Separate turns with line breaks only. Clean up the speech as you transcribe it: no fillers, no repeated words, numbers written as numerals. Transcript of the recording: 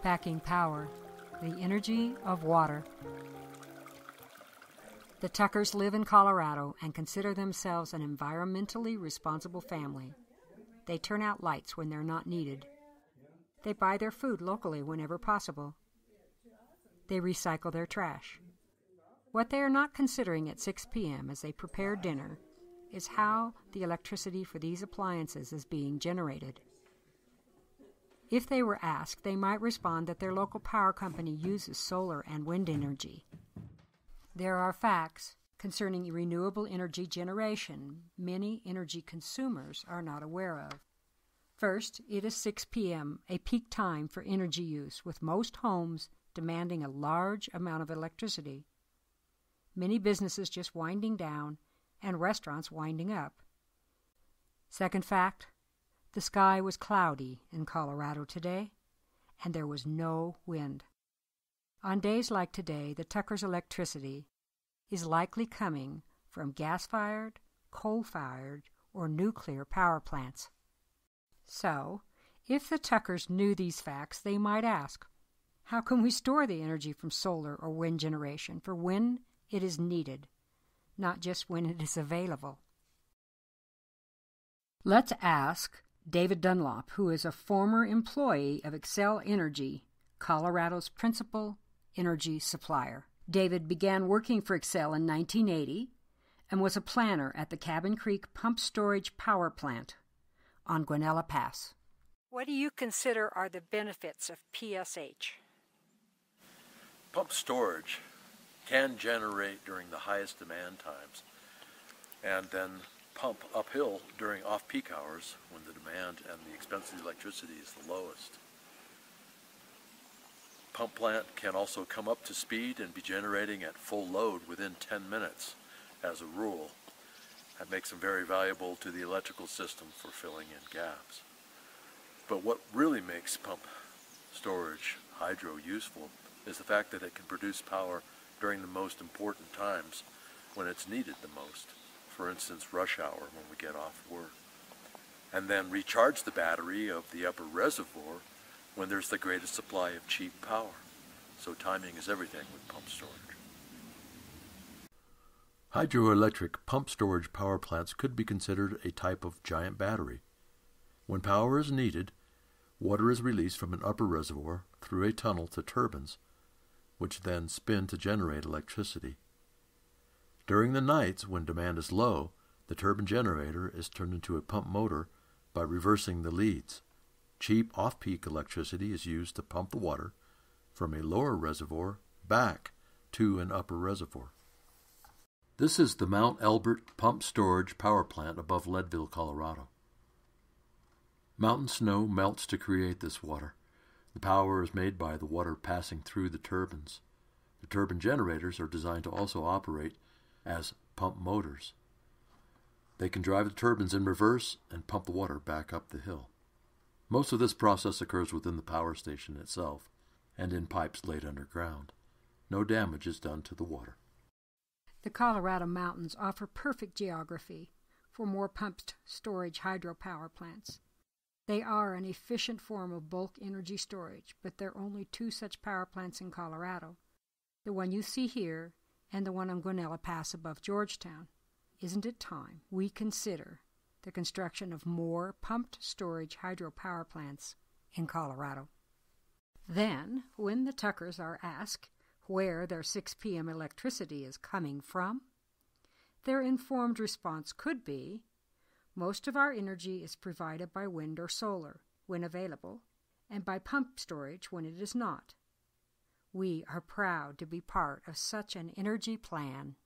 Packing power, the energy of water. The Tuckers live in Colorado and consider themselves an environmentally responsible family. They turn out lights when they're not needed. They buy their food locally whenever possible. They recycle their trash. What they are not considering at 6 p.m. as they prepare dinner is how the electricity for these appliances is being generated. If they were asked, they might respond that their local power company uses solar and wind energy. There are facts concerning renewable energy generation many energy consumers are not aware of. First, it is 6 p.m., a peak time for energy use, with most homes demanding a large amount of electricity. Many businesses just winding down and restaurants winding up. Second fact, the sky was cloudy in Colorado today, and there was no wind. On days like today, the Tuckers' electricity is likely coming from gas-fired, coal-fired, or nuclear power plants. So, if the Tuckers knew these facts, they might ask, how can we store the energy from solar or wind generation for when it is needed, not just when it is available? Let's ask David Dunlop, who is a former employee of Xcel Energy, Colorado's principal energy supplier. David began working for Xcel in 1980 and was a planner at the Cabin Creek Pump Storage Power Plant on Guanella Pass. What do you consider are the benefits of PSH?
Pump storage can generate during the highest demand times and then pump uphill during off-peak hours when the demand and the expense of the electricity is the lowest. Pump plant can also come up to speed and be generating at full load within 10 minutes as a rule. That makes them very valuable to the electrical system for filling in gaps. But what really makes pump storage hydro useful is the fact that it can produce power during the most important times when it's needed the most. For instance, rush hour when we get off work. And then recharge the battery of the upper reservoir when there's the greatest supply of cheap power. So timing is everything with pump storage. Hydroelectric pump storage power plants could be considered a type of giant battery. When power is needed, water is released from an upper reservoir through a tunnel to turbines, which then spin to generate electricity. During the nights, when demand is low, the turbine generator is turned into a pump motor by reversing the leads. Cheap off-peak electricity is used to pump the water from a lower reservoir back to an upper reservoir. This is the Mount Elbert Pump Storage Power Plant above Leadville, Colorado. Mountain snow melts to create this water. The power is made by the water passing through the turbines. The turbine generators are designed to also operate as pump motors. They can drive the turbines in reverse and pump the water back up the hill. Most of this process occurs within the power station itself and in pipes laid underground. No damage is done to the water.
The Colorado mountains offer perfect geography for more pumped storage hydropower plants. They are an efficient form of bulk energy storage, but there are only two such power plants in Colorado, the one you see here and the one on Guanella Pass above Georgetown. Isn't it time we consider the construction of more pumped storage hydropower plants in Colorado? Then, when the Tuckers are asked where their 6 p.m. electricity is coming from, their informed response could be, most of our energy is provided by wind or solar, when available, and by pump storage when it is not. We are proud to be part of such an energy plan.